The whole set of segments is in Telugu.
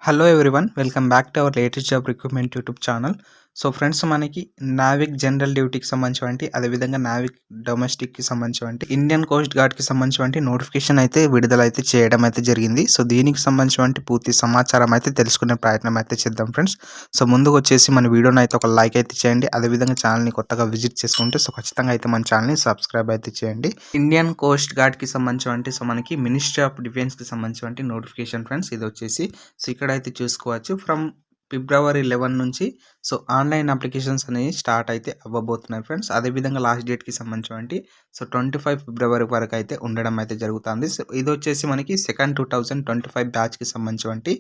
Hello everyone, welcome back to our latest job recruitment YouTube channel. So friends, మనకి నావిక్ జనరల్ డ్యూటీకి సంబంధించి అదేవిధంగా నావిక్ డొమెస్టిక్కి సంబంధించి ఇండియన్ కోస్ట్ గార్డ్కి సంబంధించి నోటిఫికేషన్ అయితే విడుదల అయితే చేయడం అయితే జరిగింది. సో దీనికి సంబంధించి పూర్తి సమాచారం అయితే తెలుసుకునే ప్రయత్నం అయితే చేద్దాం ఫ్రెండ్స్. సో ముందుకు వచ్చేసి మన వీడియోని అయితే ఒక లైక్ అయితే చేయండి. అదేవిధంగా ఛానల్ని కొత్తగా విజిట్ చేసుకుంటే సో ఖచ్చితంగా అయితే మన ఛానల్ని సబ్స్క్రైబ్ అయితే చేయండి. ఇండియన్ కోస్ట్ గార్డ్కి సంబంధించి సో మనకి మినిస్ట్రీ ఆఫ్ డిఫెన్స్కి సంబంధించి నోటిఫికేషన్ ఫ్రెండ్స్. ఇది వచ్చేసి సో ఇక్కడైతే చూసుకోవచ్చు ఫ్రమ్ ఫిబ్రవరి 11 నుంచి సో ఆన్లైన్ అప్లికేషన్స్ అనేవి స్టార్ట్ అయితే అవ్వబోతున్నాయి ఫ్రెండ్స్. అదేవిధంగా లాస్ట్ డేట్కి సంబంధించి సో 25 ఫిబ్రవరి వరకు అయితే ఉండడం అయితే జరుగుతుంది. సో ఇది వచ్చేసి మనకి సెకండ్ 2025 బ్యాచ్కి సంబంధించి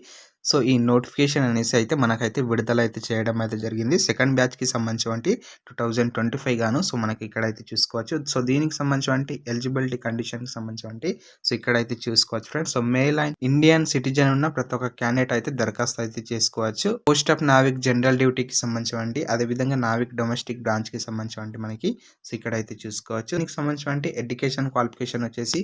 సో ఈ నోటిఫికేషన్ అనేసి అయితే మనకైతే విడుదల అయితే చేయడం అయితే జరిగింది. సెకండ్ బ్యాచ్కి సంబంధించి 2025 గాను సో మనకి ఇక్కడైతే చూసుకోవచ్చు. సో దీనికి సంబంధించి ఎలిజిబిలిటీ కండిషన్కి సంబంధించి సో ఇక్కడైతే చూసుకోవచ్చు friends. So male and Indian citizen ఉన్న ప్రతి ఒక్క క్యాండిడేట్ అయితే దరఖాస్తు అయితే చేసుకోవచ్చు. పోస్ట్ ఆఫ్ నావిక్ జనరల్ డ్యూటీకి సంబంధించి అదేవిధంగా నావిక్ డొమెస్టిక్ బ్రాంచ్కి సంబంధించి మనకి సో ఇక్కడైతే చూసుకోవచ్చు. దీనికి సంబంధించి ఎడ్యుకేషన్ క్వాలిఫికేషన్ వచ్చేసి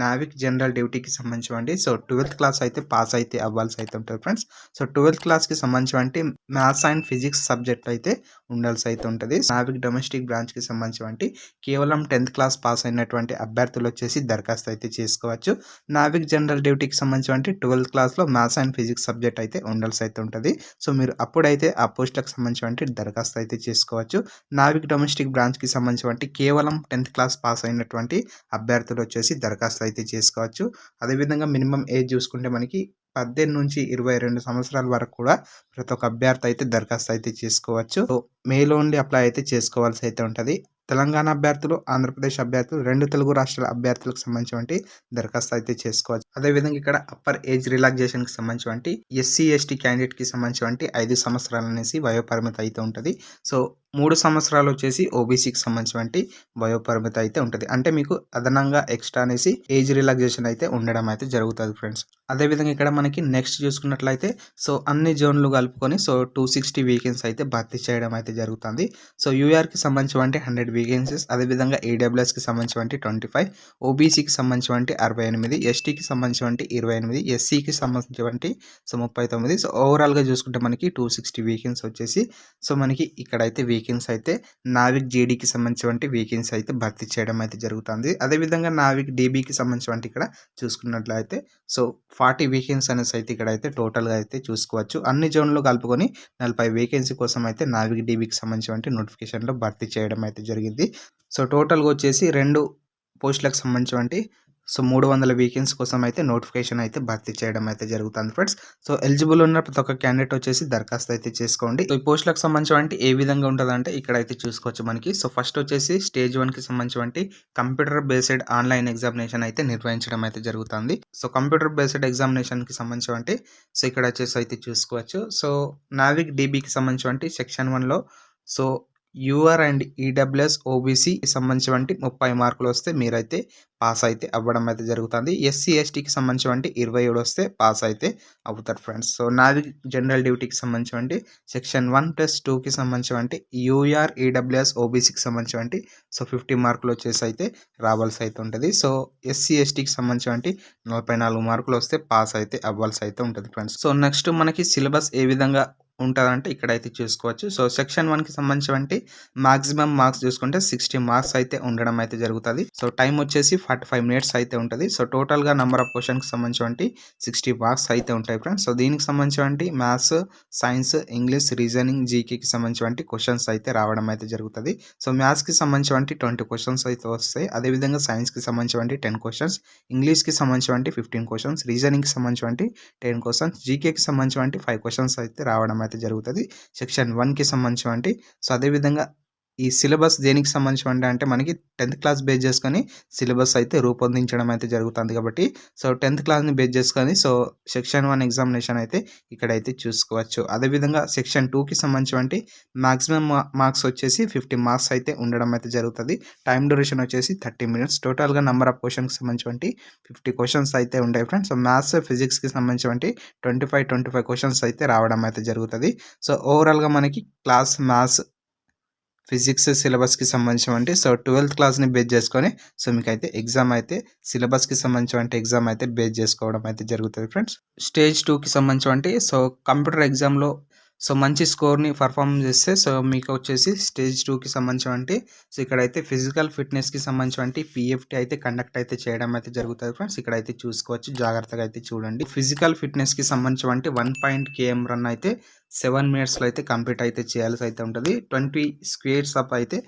నావిక్ జనరల్ డ్యూటీకి సంబంధించి సో 12th క్లాస్ అయితే పాస్ అయితే అవ్వాల్సి అయితే ఉంటుంది ఫ్రెండ్స్. సో 12th క్లాస్కి సంబంధించి మ్యాథ్స్ అండ్ ఫిజిక్స్ సబ్జెక్ట్ అయితే ఉండాల్సి అయితే ఉంటుంది. నావిక్ డొమెస్టిక్ బ్రాంచ్కి సంబంధించి కేవలం 10th క్లాస్ పాస్ అయినటువంటి అభ్యర్థులు వచ్చేసి దరఖాస్తు అయితే చేసుకోవచ్చు. నావిక్ జనరల్ డ్యూటీకి సంబంధించి 12th క్లాస్లో మ్యాథ్స్ అండ్ ఫిజిక్స్ సబ్జెక్ట్ అయితే ఉండాల్సి అయితే ఉంటుంది. సో మీరు అప్పుడైతే ఆ పోస్టులకు సంబంధించి దరఖాస్తు అయితే చేసుకోవచ్చు. నావిక్ డొమెస్టిక్ బ్రాంచ్కి సంబంధించి కేవలం 10th క్లాస్ పాస్ అయినటువంటి అభ్యర్థులు వచ్చేసి దరఖాస్తు అయితే చేసుకోవచ్చు. అదేవిధంగా మినిమం ఏజ్ చూసుకుంటే మనకి 18 నుంచి 22 సంవత్సరాల వరకు కూడా ప్రతి ఒక్క అభ్యర్థి అయితే దరఖాస్తు అయితే చేసుకోవచ్చు. సో మెయిల్ ఓన్లీ అప్లై అయితే చేసుకోవాల్సి అయితే ఉంటుంది. తెలంగాణ అభ్యర్థులు, ఆంధ్రప్రదేశ్ అభ్యర్థులు, 2 తెలుగు రాష్ట్రాల అభ్యర్థులకు సంబంధించి దరఖాస్తు అయితే చేసుకోవచ్చు. అదేవిధంగా ఇక్కడ అప్పర్ ఏజ్ రిలాక్సేషన్కి సంబంధించి ఎస్సీ ఎస్టీ క్యాండిడేట్కి సంబంధించి 5 సంవత్సరాలు అనేసి వయోపరిమితి అయితే ఉంటుంది. సో 3 సంవత్సరాలు వచ్చేసి ఓబీసీకి సంబంధించి వయోపరిమితి అయితే ఉంటుంది. అంటే మీకు అదనంగా ఎక్స్ట్రా అనేసి ఏజ్ రిలాక్సేషన్ అయితే ఉండడం అయితే జరుగుతుంది ఫ్రెండ్స్. అదేవిధంగా ఇక్కడ మనకి నెక్స్ట్ చూసుకున్నట్లయితే సో అన్ని జోన్లు కలుపుకొని సో 260 వేకెన్సీ అయితే భర్తీ చేయడం అయితే జరుగుతుంది. సో యూఆర్కి సంబంధించి 100 వేకెన్సీస్, అదేవిధంగా ఏడబ్ల్యూఎస్కి సంబంధించి 25, ఓబీసీకి సంబంధించి 68, ఎస్టీకి సంబంధించి 28, ఎస్సీకి సంబంధించి సో 39. సో ఓవరాల్గా చూసుకుంటే మనకి 260 వేకెన్సీ వచ్చేసి సో మనకి ఇక్కడైతే వేకెన్సీ అయితే నావిక్ జేడీకి సంబంధించి వేకెన్సీ అయితే భర్తీ చేయడం అయితే జరుగుతుంది. అదేవిధంగా నావిక్ డీబీకి సంబంధించి ఇక్కడ చూసుకున్నట్లయితే సో 40 వేకెన్సీ అనేసి అయితే ఇక్కడైతే టోటల్గా అయితే చూసుకోవచ్చు. అన్ని జోన్లు కలుపుకొని 40 వేకెన్సీ కోసం అయితే నావిక్ డీబీకి సంబంధించి నోటిఫికేషన్లో భర్తీ చేయడం అయితే జరిగింది. సో టోటల్గా వచ్చేసి 2 పోస్టులకు సంబంధించి సో 300 వేకెన్సీ కోసం అయితే నోటిఫికేషన్ అయితే భర్తీ చేయడం అయితే జరుగుతుంది ఫ్రెండ్స్. సో ఎలిజిబుల్ ఉన్న ప్రతి ఒక్క క్యాండిడేట్ వచ్చేసి దరఖాస్తు అయితే చేసుకోండి. ఈ పోస్టులకు సంబంధించి ఏ విధంగా ఉంటుందంటే ఇక్కడైతే చూసుకోవచ్చు మనకి. సో ఫస్ట్ వచ్చేసి స్టేజ్ 1కి సంబంధించి కంప్యూటర్ బేస్డ్ ఆన్లైన్ ఎగ్జామినేషన్ అయితే నిర్వహించడం అయితే జరుగుతుంది. సో కంప్యూటర్ బేస్డ్ ఎగ్జామినేషన్కి సంబంధించి సో ఇక్కడ వచ్చేసి అయితే చూసుకోవచ్చు. సో నావిక్ డీబీకి సంబంధించి సెక్షన్ 1లో so UR and EWS OBC సంబంధించి 30 మార్కులు వస్తే మీరైతే పాస్ అయితే అవ్వడం అయితే జరుగుతుంది. ఎస్సీ ఎస్టీకి సంబంధించి 27 వస్తే పాస్ అయితే అవుతారు ఫ్రెండ్స్. సో నావిక్ జనరల్ డ్యూటీకి సంబంధించి సెక్షన్ 1+2కి సంబంధించి యూఆర్ ఈడబ్ల్యూఎస్ ఓబీసీకి సంబంధించి సో 50 మార్కులు వచ్చేసి అయితే రావాల్సి అయితే ఉంటుంది. సో ఎస్సీ ఎస్టీకి సంబంధించి 44 మార్కులు వస్తే పాస్ అయితే అవ్వాల్సి అయితే ఉంటుంది ఫ్రెండ్స్. సో నెక్స్ట్ మనకి సిలబస్ ఏ విధంగా ఉంటుందంటే ఇక్కడైతే చూసుకోవచ్చు. సో సెక్షన్ 1కి సంబంధించి మాక్సిమం మార్క్స్ చూసుకుంటే 60 మార్క్స్ అయితే ఉండడం అయితే జరుగుతుంది. సో టైం వచ్చేసి 45 మినిట్స్ అయితే ఉంటుంది. సో టోటల్గా నెంబర్ ఆఫ్ క్వశ్చన్కి సంబంధించి 60 మార్క్స్ అయితే ఉంటాయి ఫ్రెండ్స్. సో దీనికి సంబంధించి మ్యాథ్స్, సైన్స్, ఇంగ్లీష్, రీజనింగ్, జీకేకి సంబంధించి క్వశ్చన్స్ అయితే రావడం అయితే జరుగుతుంది. సో మ్యాథ్స్కి సంబంధించి 20 క్వశ్చన్స్ అయితే వస్తాయి. అదేవిధంగా సైన్స్కి సంబంధించి 10 క్వశ్చన్స్, ఇంగ్లీష్కి సంబంధించి 15 క్వశ్చన్స్, రీజనింగ్కి సంబంధించి 10 క్వశ్చన్స్, జీకేకి సంబంధించి 5 క్వశ్చన్స్ అయితే రావడం అయితే జరుగుతుంది సెక్షన్ 1కి సంబంధించి. సో అదేవిధంగా ఈ సిలబస్ దేనికి సంబంధించి అంటే మనకి 10th క్లాస్ బేస్ చేసుకొని సిలబస్ అయితే రూపొందించడం అయితే జరుగుతుంది కాబట్టి సో 10th క్లాస్ని బేస్ చేసుకొని సో సెక్షన్ 1 ఎగ్జామినేషన్ అయితే ఇక్కడైతే చూసుకోవచ్చు. అదేవిధంగా సెక్షన్ 2కి సంబంధించి మాక్సిమం మార్క్స్ వచ్చేసి 50 మార్క్స్ అయితే ఉండడం అయితే జరుగుతుంది. టైం డ్యూరేషన్ వచ్చేసి 30 మినిట్స్. టోటల్గా నెంబర్ ఆఫ్ క్వశ్చన్కి సంబంధించి 50 క్వశ్చన్స్ అయితే ఉంటాయి ఫ్రెండ్స్. సో మ్యాథ్స్, ఫిజిక్స్కి సంబంధించి 25 క్వశ్చన్స్ అయితే రావడం అయితే జరుగుతుంది. సో ఓవరాల్గా మనకి క్లాస్ మ్యాథ్స్, ఫిజిక్స్ సిలబస్‌కి సంబంధించినవంటి సో 12థ్ క్లాస్‌ని బేస్ చేసుకొని సో మీకైతే ఎగ్జామ్ అయితే సిలబస్‌కి సంబంధించినవంటి ఎగ్జామ్ అయితే బేస్ చేసుకోవడం అయితే జరుగుతది ఫ్రెండ్స్. స్టేజ్ 2కి సంబంధించినవంటి సో కంప్యూటర్ ఎగ్జామ్‌లో సో మంచి స్కోర్‌ని పెర్ఫార్మ్ చేస్తే సో మీకు వచ్చేసి స్టేజ్ 2కి సంబంధించినవంటి సో ఇక్కడైతే ఫిజికల్ ఫిట్‌నెస్‌కి సంబంధించినవంటి పీఎఫ్టీ అయితే కండక్ట్ అయితే చేయడం అయితే జరుగుతది ఫ్రెండ్స్. ఇక్కడైతే చూసుకోవచ్చు, జాగ్రత్తగా అయితే చూడండి. ఫిజికల్ ఫిట్‌నెస్‌కి సంబంధించినవంటి 1 కేఎం రన్ అయితే 7 మినిట్స్‌లో అయితే కంప్లీట్ అయితే చేయాల్సి అయితే ఉంటది. 20 స్క్వేర్స్ అప్ అయితే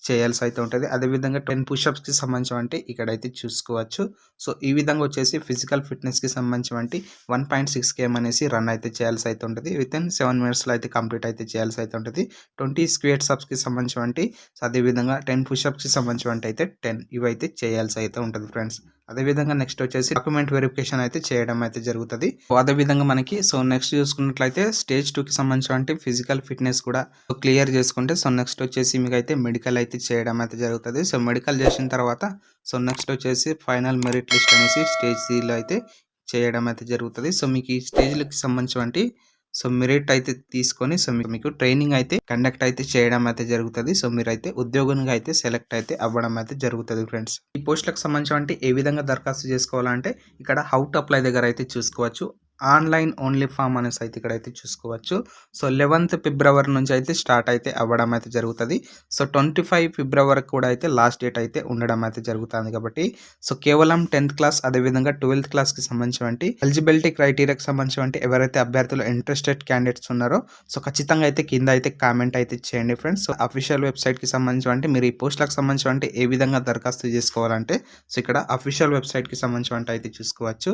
చేయాల్సి అయితే ఉంటది. అదేవిధంగా 10 పుషప్స్‌కి సంబంధించినవంటి ఇక్కడైతే చూసుకోవచ్చు. సో ఈ విధంగా వచ్చేసి ఫిజికల్ ఫిట్‌నెస్‌కి సంబంధించినవంటి 1.6 కేఎం అనేసి రన్ అయితే చేయాల్సి అయితే ఉంటది. వితిన్ 7 మినిట్స్‌లో అయితే కంప్లీట్ అయితే చేయాల్సి అయితే ఉంటది. 20 స్క్వేర్ అప్స్‌కి సంబంధించినవంటి సో అదేవిధంగా 10 పుషప్స్‌కి సంబంధించినవంటి అయితే 10 ఇవైతే చేయాల్సి అయితే ఉంటది ఫ్రెండ్స్. అదేవిధంగా నెక్స్ట్ వచ్చేసి డాక్యుమెంట్ వెరిఫికేషన్ అయితే చేయడం అయితే జరుగుతది. అదేవిధంగా మనకి సో నెక్స్ట్ చూసుకున్నట్లయితే స్టేజ్ 2కి సంబంధించినవంటి ఫిజికల్ ఫిట్‌నెస్ కూడా క్లియర్ చేసుకుంటే సో నెక్స్ట్ వచ్చేసి మీకైతే మెడికల్ అయితే చేయడం అయితే జరుగుతది. సో మెడికల్ చేసిన తర్వాత సో నెక్స్ట్ వచ్చేసి ఫైనల్ మెరిట్ లిస్ట్ అనేసి స్టేజ్ 3లో అయితే చేయడం అయితే జరుగుతది. సో మీకు ఈ స్టేజ్‌లకి సంబంధించినవంటి సో మెరిట్ అయితే తీసుకొని సో మీకు ట్రైనింగ్ అయితే కండక్ట్ అయితే చేయడం అయితే జరుగుతది. సో మీరైతే ఉద్యోగంగా అయితే సెలెక్ట్ అయితే అవ్వడం అయితే జరుగుతది ఫ్రెండ్స్. ఈ పోస్టులకు సంబంధించినవంటి ఏ విధంగా దరఖాస్తు చేసుకోవాలంటే ఇక్కడ హౌ టు అప్లై దగ్గర అయితే చూసుకోవచ్చు. ఆన్‌లైన్ ఓన్లీ ఫామ్ అనేసి అయితే ఇక్కడైతే చూసుకోవచ్చు. సో 11th ఫిబ్రవరి నుంచి అయితే స్టార్ట్ అయితే అవ్వడం అయితే జరుగుతది. సో 25 ఫిబ్రవరి కూడా అయితే లాస్ట్ డేట్ అయితే ఉండడం అయితే జరుగుతుంది కాబట్టి సో కేవలం 10th క్లాస్ అదేవిధంగా 12th క్లాస్‌కి సంబంధించినవంటి ఎలిజిబిలిటీ క్రైటీరియాకి సంబంధించినవంటి ఎవరైతే అభ్యర్థులు ఇంట్రెస్టెడ్ క్యాండిడేట్స్ ఉన్నారో సో ఖచ్చితంగా అయితే కింద అయితే కామెంట్ అయితే చేయండి ఫ్రెండ్స్. సో అఫీషియల్ వెబ్‌సైట్‌కి సంబంధించినవంటి మీరు ఈ పోస్టులకు సంబంధించినవంటి ఏ విధంగా దరఖాస్తు చేసుకోవాలంటే సో ఇక్కడ అఫీషియల్ వెబ్‌సైట్‌కి సంబంధించినవంటి అయితే చూసుకోవచ్చు.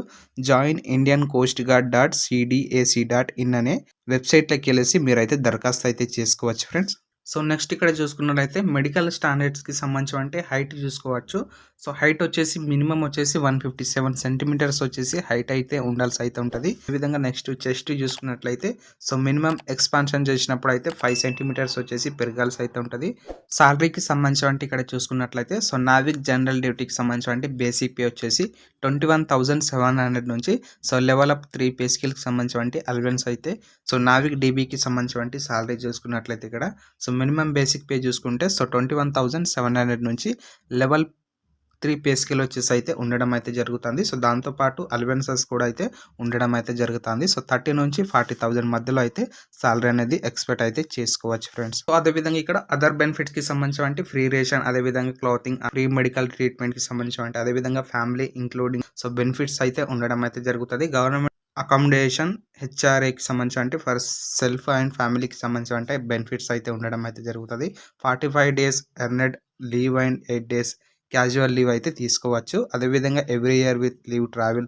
జాయిన్ ఇండియన్ కోస్ట్ .cdac.in అనే వెబ్‌సైట్‌లోకి వెళ్ళేసి మీరైతే దరఖాస్తు అయితే చేసుకోవచ్చు ఫ్రెండ్స్. సో నెక్స్ట్ ఇక్కడ చూసుకున్నట్లయితే మెడికల్ స్టాండర్డ్స్‌కి సంబంధించినవంటి హైట్ చూసుకోవచ్చు. సో హైట్ వచ్చేసి మినిమమ్ వచ్చేసి 157 సెంటీమీటర్స్ వచ్చేసి హైట్ అయితే ఉండాల్సి అయితే ఉంటది. ఈ విధంగా నెక్స్ట్ చెస్ట్ చూసుకున్నట్లయితే సో మినిమమ్ ఎక్స్పాన్షన్ చేసినప్పుడు అయితే 5 సెంటీమీటర్స్ వచ్చేసి పెరగాల్సి అయితే ఉంటది. సాలరీకి సంబంధించినవంటి ఇక్కడ చూసుకున్నట్లయితే సో నావిక్ జనరల్ డ్యూటీకి సంబంధించినవంటి బేసిక్ పే వచ్చేసి 21,700 నుంచి సో లెవెల్ అప్ 3 పే స్కేల్‌కి సంబంధించినవంటి అలవెన్స్ అయితే సో నావిక్ డీబీకి సంబంధించినవంటి సాలరీ చూసుకున్నట్లయితే ఇక్కడ సో మినిమమ్ బేసిక్ పే చూసుకుంటే సో 21,700 నుంచి లెవెల్ 3 పే స్కేల్ వచ్చేసి అయితే ఉండడం అయితే జరుగుతుంది. సో దాంతోపాటు అలవెన్సెస్ కూడా అయితే ఉండడం అయితే జరుగుతుంది. సో 30 నుంచి 40,000 మధ్యలో అయితే సాలరీ అనేది ఎక్స్పెక్ట్ అయితే చేసుకోవచ్చు ఫ్రెండ్స్. సో అదేవిధంగా ఇక్కడ అదర్ బెనిఫిట్స్‌కి సంబంధించినవంటి ఫ్రీ రేషన్ అదేవిధంగా క్లాతింగ్ ఫ్రీ మెడికల్ ట్రీట్మెంట్‌కి సంబంధించినవంటి అదేవిధంగా ఫ్యామిలీ ఇంక్లూడింగ్ సో బెనిఫిట్స్ అయితే ఉండడం అయితే జరుగుతది. గవర్నమెంట్ అకామిడేషన్ హెచ్ఆర్ఏకి సంబంధించి ఫర్ సెల్ఫ్ అండ్ ఫ్యామిలీకి సంబంధించి బెనిఫిట్స్ అయితే ఉండడం అయితే జరుగుతుంది. 45 days earned leave and 8 days casual leave అయితే తీసుకోవచ్చు. అదేవిధంగా every year with leave travel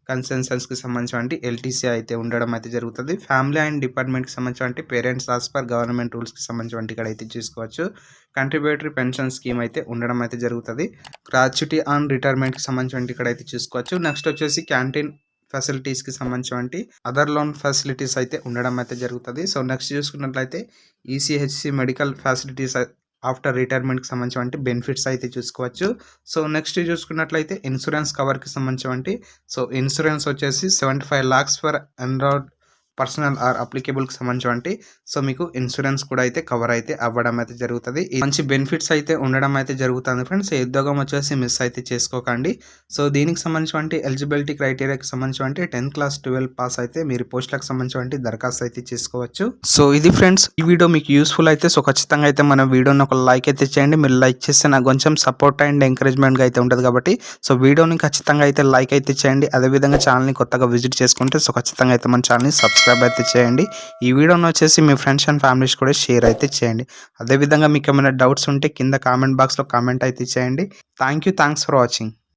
కన్సెషన్స్‌కి సంబంధించి ఎల్టీసీ అయితే ఉండడం అయితే జరుగుతుంది. ఫ్యామిలీ అండ్ డిపార్ట్మెంట్‌కి సంబంధించి పేరెంట్స్ యాస్ పర్ గవర్నమెంట్ రూల్స్‌కి సంబంధించి ఇక్కడ అయితే చూసుకోవచ్చు. కంట్రిబ్యూటరీ పెన్షన్ స్కీమ్ అయితే ఉండడం అయితే జరుగుతుంది. గ్రాట్యుటీ ఆన్ రిటైర్మెంట్‌కి సంబంధించి ఇక్కడ అయితే చూసుకోవచ్చు. నెక్స్ట్ వచ్చేసి క్యాంటీన్ ఫెసిలిటీస్‌కి సంబంధించి అదర్ లోన్ ఫెసిలిటీస్ అయితే ఉండడం అయితే జరుగుతుంది. సో నెక్స్ట్ చూసుకున్నట్లయితే ఈసీహెచ్సి మెడికల్ ఫెసిలిటీస్ ఆఫ్టర్ రిటైర్మెంట్‌కి సంబంధించి బెనిఫిట్స్ అయితే చూసుకోవచ్చు. సో నెక్స్ట్ చూసుకున్నట్లయితే ఇన్సూరెన్స్ కవర్‌కి సంబంధించి సో ఇన్సూరెన్స్ వచ్చేసి 75 lakhs for enrolled personnel are అప్లికేబుల్‌కి సంబంధించి సో మీకు ఇన్సూరెన్స్ కూడా అయితే కవర్ అయితే అవ్వడం అయితే జరుగుతుంది. మంచి బెనిఫిట్స్ అయితే ఉండడం అయితే జరుగుతుంది ఫ్రెండ్స్. ఈ ఉద్యోగం వచ్చేసి మిస్ అయితే చేసుకోకండి. సో దీనికి సంబంధించి ఎలిజిబిలిటీ క్రైటీరియాకి సంబంధించి 10th క్లాస్ 12 పాస్ అయితే మీరు పోస్టులకు సంబంధించి దరఖాస్తు అయితే చేసుకోవచ్చు. సో ఇది ఫ్రెండ్స్, ఈ వీడియో మీకు యూస్ఫుల్ అయితే సో ఖచ్చితంగా అయితే మన వీడియోని ఒక లైక్ అయితే చేయండి. మీరు లైక్ చేస్తే నాకు కొంచెం సపోర్ట్ అండ్ ఎంకరేజ్మెంట్గా అయితే ఉంటుంది కాబట్టి సో వీడియోని ఖచ్చితంగా అయితే లైక్ అయితే చేయండి. అదేవిధంగా ఛానల్ని కొత్తగా విజిట్ చేసుకుంటే సో ఖచ్చితంగా అయితే మన ఛానల్ని సబ్స్క్రైబ్ అయితే చేయండి. ఈ వీడియోని వచ్చేసి మీ ఫ్రెండ్స్ అండ్ ఫ్యామిలీస్ కూడా షేర్ అయితే చేయండి. అదేవిధంగా మీకు ఏమైనా డౌట్స్ ఉంటే కింద కామెంట్ బాక్స్లో కామెంట్ అయితే చేయండి. Thanks for watching.